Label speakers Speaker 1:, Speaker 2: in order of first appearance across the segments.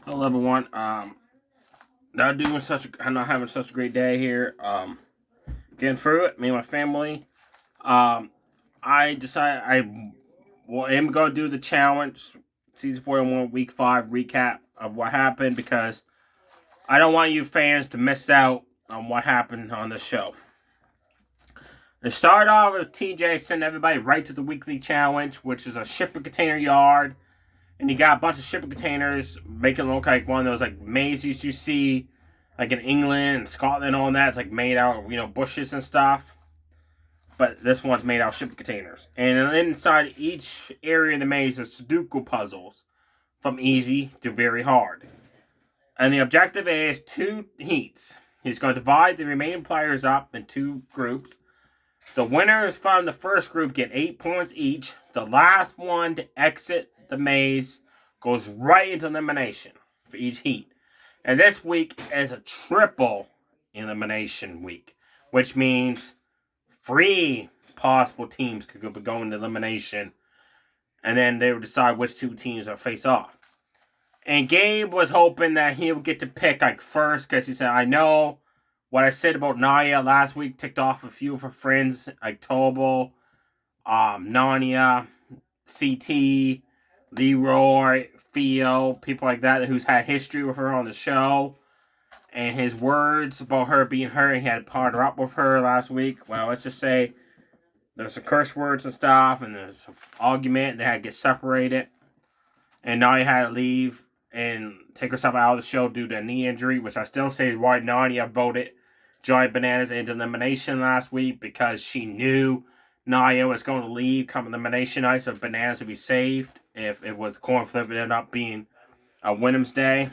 Speaker 1: Hello everyone. I'm not having such a great day here. Getting through it. Me and my family. Um, I decided am going to do the challenge, season 41, week 5 recap of what happened because I don't want you fans to miss out on what happened on the show. It started off with TJ sending everybody right to the weekly challenge, which is a shipping container yard. And you got a bunch of shipping containers, making it look like one of those like mazes you see like in England and Scotland and all that. It's like made out of, bushes and stuff. But this one's made out of shipping containers. And inside each area in the maze is Sudoku puzzles from easy to very hard. And the objective is 2 heats. He's going to divide the remaining players up in 2 groups. The winners from the first group get 8 points each. The last one to exit the maze goes right into elimination for each heat. And this week is a triple elimination week, which means 3 possible teams could go into elimination, and then they would decide which 2 teams are face off. And Gabe was hoping that he would get to pick like first because he said, I know what I said about Naya last week ticked off a few of her friends like Tobo, Nanya, CT, Leroy, Theo, people like that who's had history with her on the show. And his words about her being her, and he had to partner up with her last week. Well, let's just say there's some curse words and stuff, and there's an argument. They had to get separated. And Nanya had to leave and take herself out of the show due to a knee injury, which I still say is why Nanya voted Giant Bananas into elimination last week, because she knew Naya was going to leave come elimination night, so Bananas would be saved if it was coin flip. It ended up being a Wednesday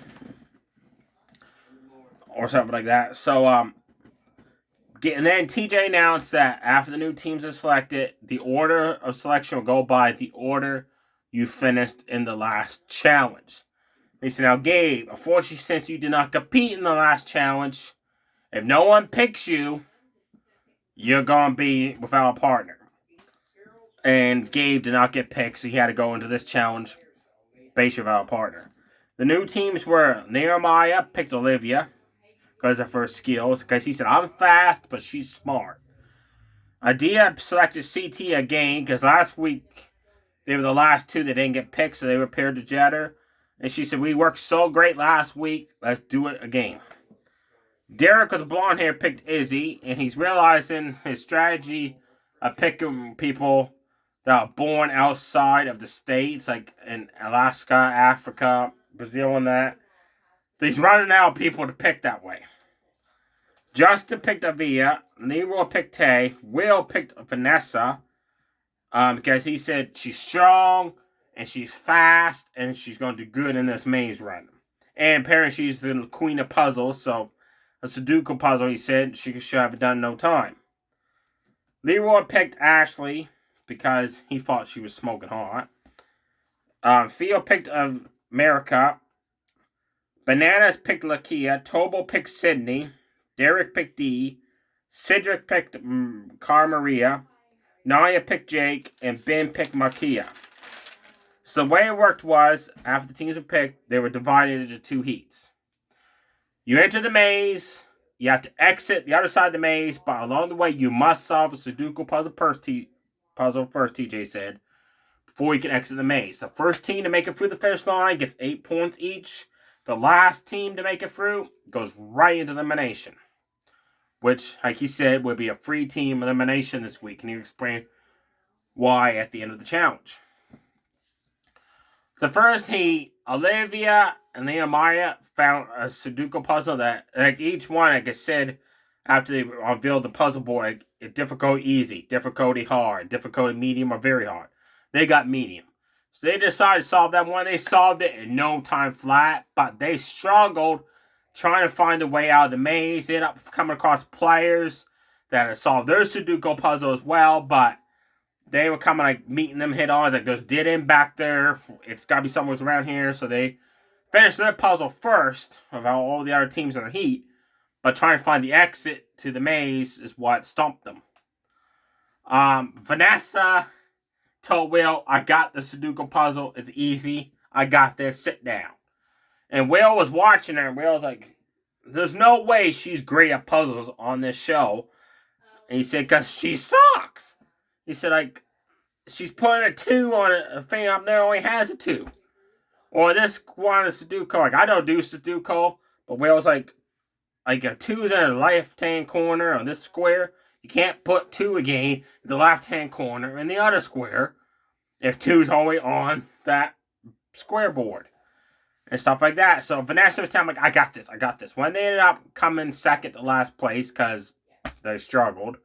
Speaker 1: or something like that. So, and then TJ announced that after the new teams are selected, the order of selection will go by the order you finished in the last challenge. He said, now, Gabe, unfortunately, since you did not compete in the last challenge, if no one picks you, you're going to be without a partner. And Gabe did not get picked, so he had to go into this challenge basically without a partner. The new teams were Nehemiah picked Olivia because of her skills, because he said, I'm fast, but she's smart. Adia selected CT again, because last week they were the last 2 that didn't get picked, so they were paired to Jetter. And she said, we worked so great last week, let's do it again. Derek with the blonde hair picked Izzy, and he's realizing his strategy of picking people that are born outside of the states, like in Alaska, Africa, Brazil, and that. He's running out of people to pick that way. Justin picked Avia, Leroy picked Tay, Will picked Vanessa, because he said she's strong and she's fast and she's going to do good in this maze run. And apparently she's the queen of puzzles, so a Sudoku puzzle, he said, she should have done in no time. Leroy picked Ashley because he thought she was smoking hot. Theo picked America. Bananas picked Lakia. Tobo picked Sydney. Derek picked Dee. Cedric picked Cara Maria. Naya picked Jake. And Ben picked Markia. So the way it worked was, after the teams were picked, they were divided into 2 heats. You enter the maze. You have to exit the other side of the maze, but along the way, you must solve a Sudoku puzzle first, TJ said, before you can exit the maze. The first team to make it through the finish line gets 8 points each. The last team to make it through goes right into elimination, which, like he said, would be a free team elimination this week. Can you explain why at the end of the challenge? The first heat, Olivia and Nehemiah found a Sudoku puzzle that, like each one, like I said, after they unveiled the puzzle board, like, difficult, easy, difficulty, hard, difficulty, medium, or very hard. They got medium. So they decided to solve that one. They solved it in no time flat, but they struggled trying to find a way out of the maze. They ended up coming across players that had solved their Sudoku puzzle as well, but they were coming like meeting them head on. Like there's dead end back there. It's got to be somewhere around here. So they finished their puzzle first of all the other teams in the heat, but trying to find the exit to the maze is what stumped them. Vanessa told Will, I got the Sudoku puzzle. It's easy. I got this. Sit down. And Will was watching her, and Will was like, there's no way she's great at puzzles on this show. And he said, because she sucks. He said, like, she's putting a 2 on a thing up there only has a 2. Or this one is Sudoku. Like, I don't do Sudoku, but Will was like a 2's in the left-hand corner on this square. You can't put 2 again in the left-hand corner in the other square if 2's always on that square board. And stuff like that. So Vanessa was telling me, like, I got this. When they ended up coming second to last place because they struggled,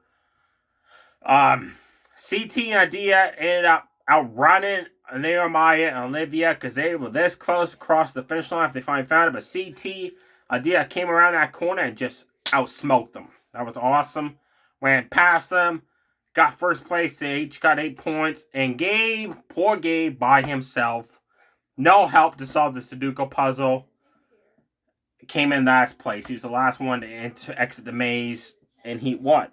Speaker 1: CT and Adia ended up outrunning Nehemiah and Olivia because they were this close across the finish line if they finally found it. But CT, Adia came around that corner and just outsmoked them. That was awesome. Went past them, got first place. They each got 8 points. And Gabe, poor Gabe by himself, no help to solve the Sudoku puzzle, came in last place. He was the last one to exit the maze in Heat 1.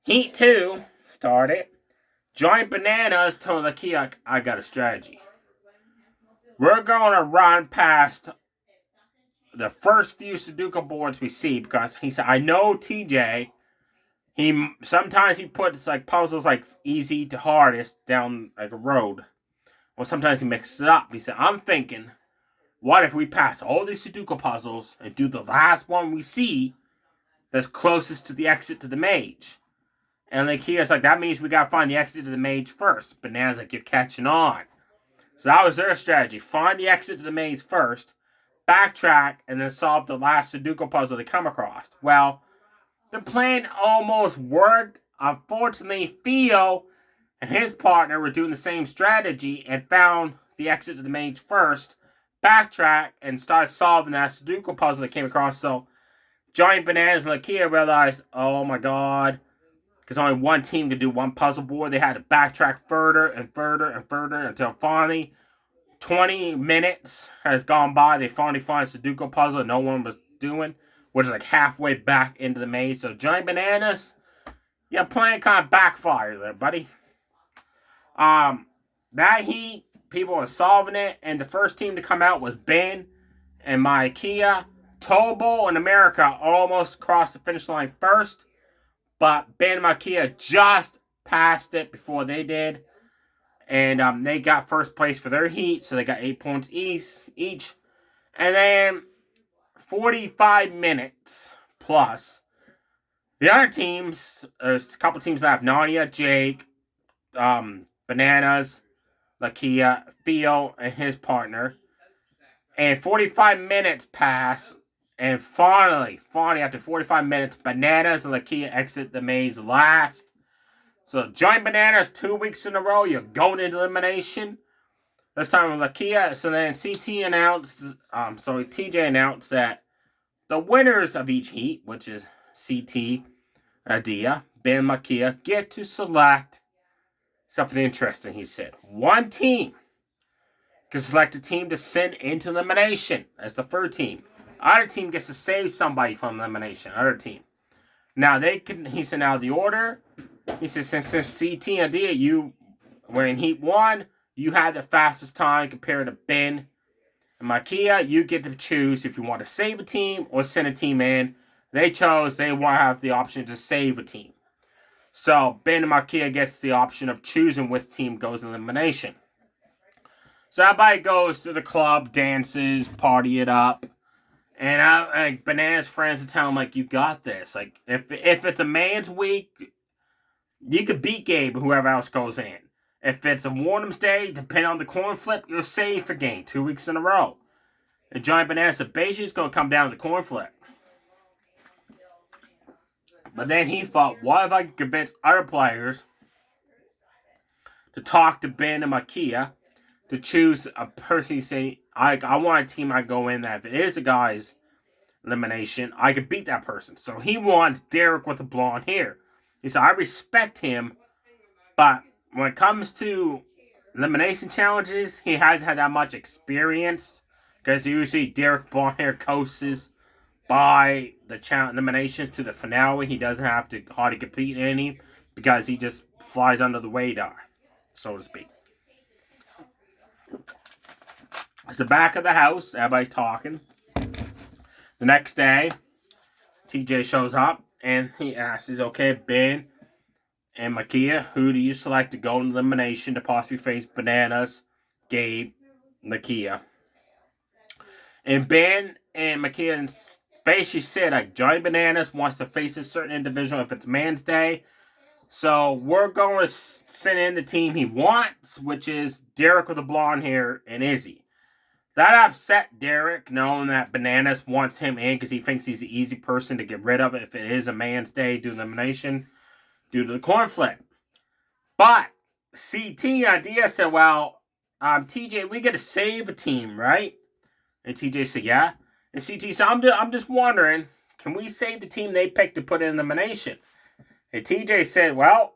Speaker 1: Heat 2 started. Giant Bananas told Lakia, I got a strategy. We're going to run past the first few Sudoku boards we see because he said, I know TJ. Sometimes he puts like puzzles like easy to hardest down like a road. Or sometimes he mixes it up. He said, I'm thinking, what if we pass all these Sudoku puzzles and do the last one we see that's closest to the exit to the mage? And like he was like, that means we gotta find the exit to the mage first. Banana's like, you're catching on. So that was their strategy. Find the exit to the mage first, backtrack, and then solve the last Sudoku puzzle they come across. Well, the plan almost worked. Unfortunately, Theo and his partner were doing the same strategy and found the exit to the mage first, backtrack, and started solving that Sudoku puzzle they came across. So Giant Bananas and Lakia realized, oh my god, because only one team could do one puzzle board. They had to backtrack further and further and further until finally 20 minutes has gone by. They finally find a Sudoku puzzle no one was doing, which is like halfway back into the maze. So Giant Bananas, your plan kind of backfired there, buddy. That heat, people were solving it, and the first team to come out was Ben and Maikia. Tobo and America almost crossed the finish line first, but Ben and Maikia just passed it before they did, and they got first place for their heat, so they got 8 points each. And then 45 minutes plus, the other teams, there's a couple teams left, Nadia, Jake, Bananas, Lakia, Theo, and his partner. And 45 minutes pass, and finally, after 45 minutes, Bananas and Lakia exit the maze last. So, Giant Bananas, 2 weeks in a row, you're going into elimination. This time with Lakia. So then TJ announced that the winners of each heat, which is CT, Adia, Ben, and Lakia, get to select something interesting, he said. One team can select a team to send into elimination as the third team. Other team gets to save somebody from elimination. Other team. Now he said, now the order, he said, since CT and Adia, you were in Heat 1, you had the fastest time compared to Ben and Maikia. You get to choose if you want to save a team or send a team in. They chose they want to have the option to save a team. So, Ben and Maikia gets the option of choosing which team goes in elimination. So, everybody goes to the club, dances, party it up. And Banana's friends are telling him, like, you got this. Like, if it's a man's week, you could beat Gabe, whoever else goes in. If it's a Warnham's Day, depending on the coin flip, you're saved for game 2 weeks in a row. And Giant Bananas said, basically, it's going to come down to the coin flip. But then he thought, what if I could convince other players to talk to Ben and Maikia to choose a person, say, I want a team I go in that if it is a guy's elimination, I could beat that person. So he wants Derek with the blonde hair. He said, I respect him, but when it comes to elimination challenges, he hasn't had that much experience because usually Derek blonde hair coasts by the eliminations to the finale. He doesn't have to hardly compete in any because he just flies under the radar, so to speak. It's the back of the house. Everybody's talking. The next day, TJ shows up and he asks, okay, Ben and Makia, who do you select to go in elimination to possibly face Bananas, Gabe, Nakia? And Ben and Makia basically said, like, Johnny Bananas wants to face a certain individual if it's Man's Day. So we're going to send in the team he wants, which is Derek with the blonde hair and Izzy. That upset Derek, knowing that Bananas wants him in because he thinks he's the easy person to get rid of if it is a Man's Day due to elimination, due to the coin flip. But CT idea said, well, TJ, we got to save a team, right? And TJ said, yeah. And CT said, I'm just wondering, can we save the team they picked to put in elimination? And TJ said, well,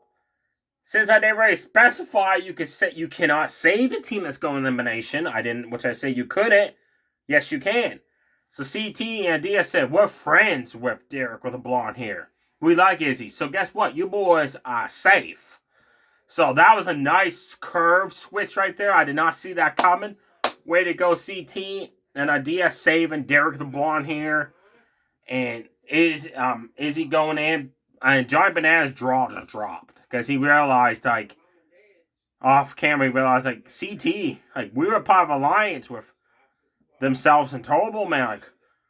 Speaker 1: since I didn't really specify you cannot save the team that's going elimination, which I say you couldn't. Yes, you can. So CT and Dia said, we're friends with Derek with the blonde hair. We like Izzy. So guess what? You boys are safe. So that was a nice curve switch right there. I did not see that coming. Way to go, CT and Idea saving Derek the blonde hair. And Izzy going in. And Johnny Bananas' jaw just dropped. Because he realized, like, off camera, he realized, like, CT, like, we were part of an alliance with themselves and Turbo Man. Like,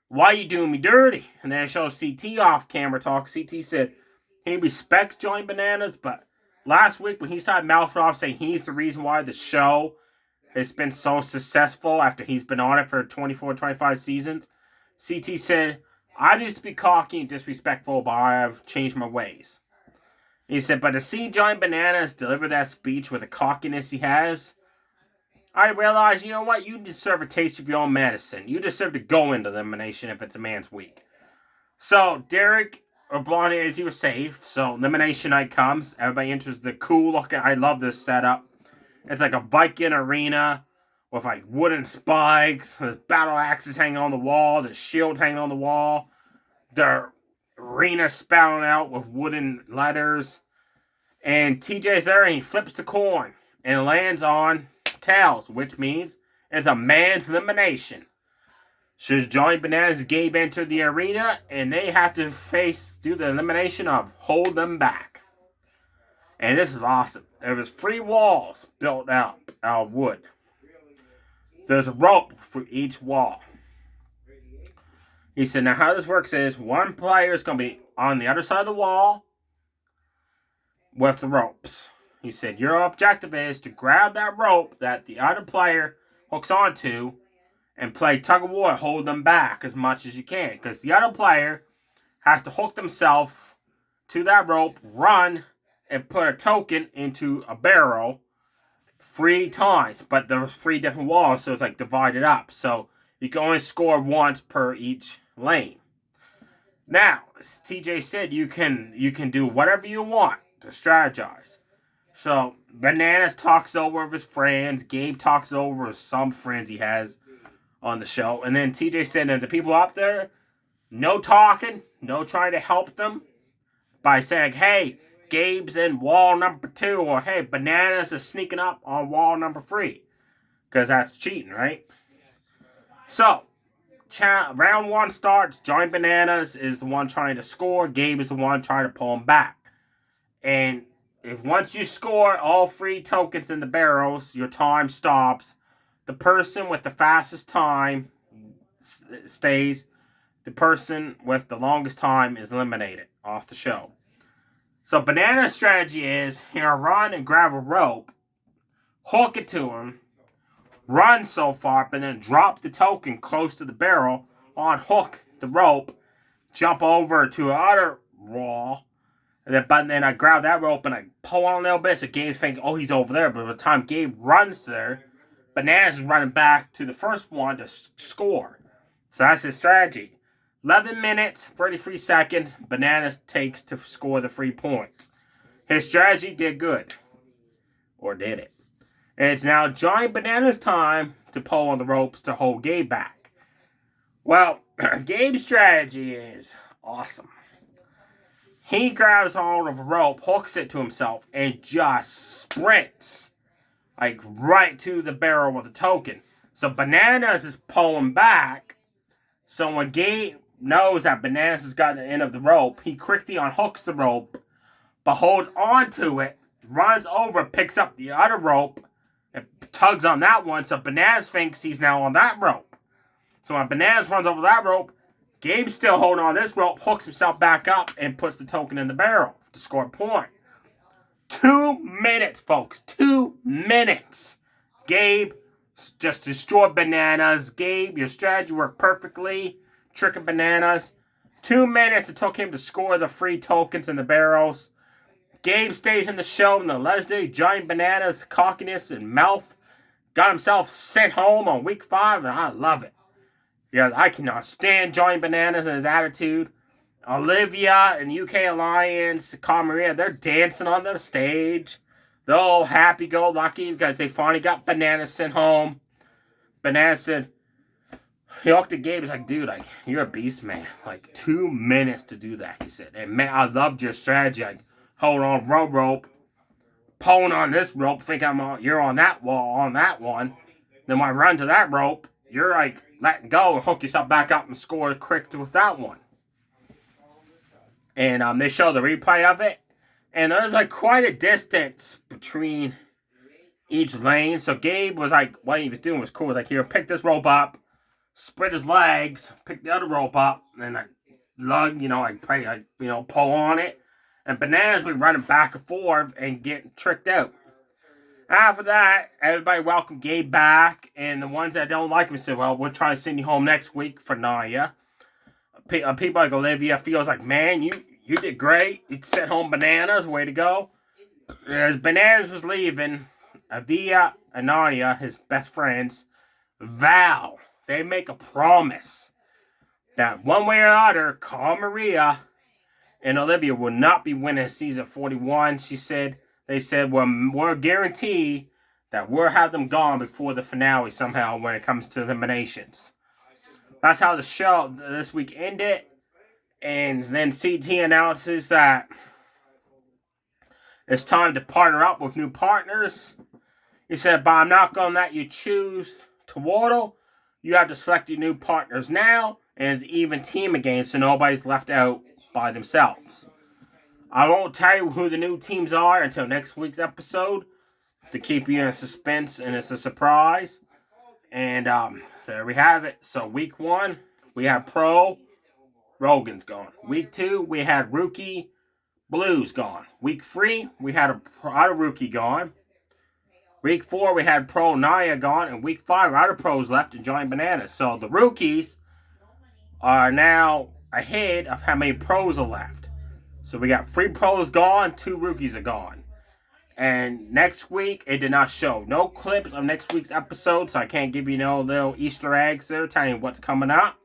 Speaker 1: why are you doing me dirty? And then it shows CT off camera talk. CT said he respects Johnny Bananas, but last week when he started mouthing off saying he's the reason why the show has been so successful after he's been on it for 24, 25 seasons, CT said, I used to be cocky and disrespectful, but I have changed my ways. He said, but to see Johnny Bananas deliver that speech with the cockiness he has, I realize, you know what? You deserve a taste of your own medicine. You deserve to go into elimination if it's a man's week. So, Derek or Blonde as you were safe. So, elimination night comes. Everybody enters the cool looking. I love this setup. It's like a Viking arena with like wooden spikes. There's battle axes hanging on the wall. There's shield hanging on the wall. The arena spouting out with wooden letters. And TJ's there and he flips the coin and lands on tails, which means it's a man's elimination. So Johnny Bananas and Gabe enter the arena and they have to do the elimination of hold them back. And this is awesome. There was 3 walls built out of wood. There's a rope for each wall. He said, now how this works is one player is going to be on the other side of the wall with the ropes. He said, your objective is to grab that rope that the other player hooks onto and play tug of war, hold them back as much as you can. Because the other player has to hook themselves to that rope, run, and put a token into a barrel 3 times. But there's 3 different walls, so it's like divided up. So you can only score once per each lane. Now, as TJ said, you can do whatever you want to strategize. So, Bananas talks over with his friends. Gabe talks over with some friends he has on the show. And then TJ said that the people up there, no talking, no trying to help them by saying, hey, Gabe's in wall number 2, or hey, Bananas is sneaking up on wall number 3. Because that's cheating, right? So, round 1 starts. Johnny Bananas is the one trying to score. Gabe is the one trying to pull him back. And if once you score all 3 tokens in the barrels, your time stops. The person with the fastest time stays. The person with the longest time is eliminated off the show. So Banana's strategy is he'll run and grab a rope, hook it to him, run so far, but then drop the token close to the barrel, unhook the rope, jump over to another wall, and then I grab that rope and I pull on a little bit so Gabe thinks, oh, he's over there. But by the time Gabe runs there, Bananas is running back to the first one to score. So that's his strategy. 11 minutes, 33 seconds, Bananas takes to score the 3 points. His strategy did good. Or did it? And it's now Johnny Bananas' time to pull on the ropes to hold Gabe back. Well, Gabe's strategy is awesome. He grabs hold of a rope, hooks it to himself, and just sprints. Like right to the barrel with a token. So Bananas is pulling back. So when Gabe knows that Bananas has got the end of the rope, he quickly unhooks the rope, but holds onto it, runs over, picks up the other rope, and tugs on that one. So Bananas thinks he's now on that rope. So when Bananas runs over that rope, Gabe's still holding on this rope, hooks himself back up, and puts the token in the barrel to score a point. 2 minutes, folks. 2 minutes. Gabe just destroyed Bananas. Gabe, your strategy worked perfectly. Tricking Bananas. 2 minutes it took him to score the free tokens in the barrels. Gabe stays in the show, and the legendary Giant Bananas cockiness and mouth got himself sent home on week 5, and I love it. Because I cannot stand Giant Bananas and his attitude. Olivia and UK Alliance, Maria, they're dancing on the stage. They're all happy-go-lucky because they finally got Bananas sent home. Bananas said, he looked at Gabe, he's like, dude, like, you're a beast, man. Like, 2 minutes to do that, he said. And man, I loved your strategy. Like, hold on rope, pulling on this rope, think you're on that wall, on that one. Then when I run to that rope, you're like, letting go and hook yourself back up and score quick with that one. And they show the replay of it. And there's like quite a distance between each lane. So Gabe was like, what he was doing was cool. He was like, here, pick this rope up, spread his legs, pick the other rope up, and I lug, pull on it. And Bananas was running back and forth and getting tricked out. After that, everybody welcomed Gabe back. And the ones that don't like him said, well, we'll try to send you home next week for Naya. People like Olivia feels like, man, you did great. You sent home Bananas. Way to go. As Bananas was leaving, Avia and Naya, his best friends, vow. They make a promise that one way or other, Maria and Olivia will not be winning season 41. They said, we're guaranteed that we'll have them gone before the finale somehow when it comes to eliminations. That's how the show this week ended. And then CT announces that it's time to partner up with new partners. He said, but I'm not going to let you choose to waddle. You have to select your new partners now. And it's an even team again, so nobody's left out by themselves. I won't tell you who the new teams are until next week's episode to keep you in suspense, and it's a surprise. And there we have it. So week 1, we have Pro. Rogan's gone. Week 2, we had Rookie. Blues gone. Week 3, we had a Rookie gone. Week 4, we had Pro Naya gone. And week 5, other pros left and Giant Bananas. So the rookies are now ahead of how many pros are left. So we got 3 pros gone, 2 rookies are gone. And next week, it did not show. No clips of next week's episode, so I can't give you no little Easter eggs there telling you what's coming up.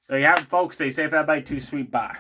Speaker 1: There you have it, folks. Stay safe, everybody. Too sweet. Bye.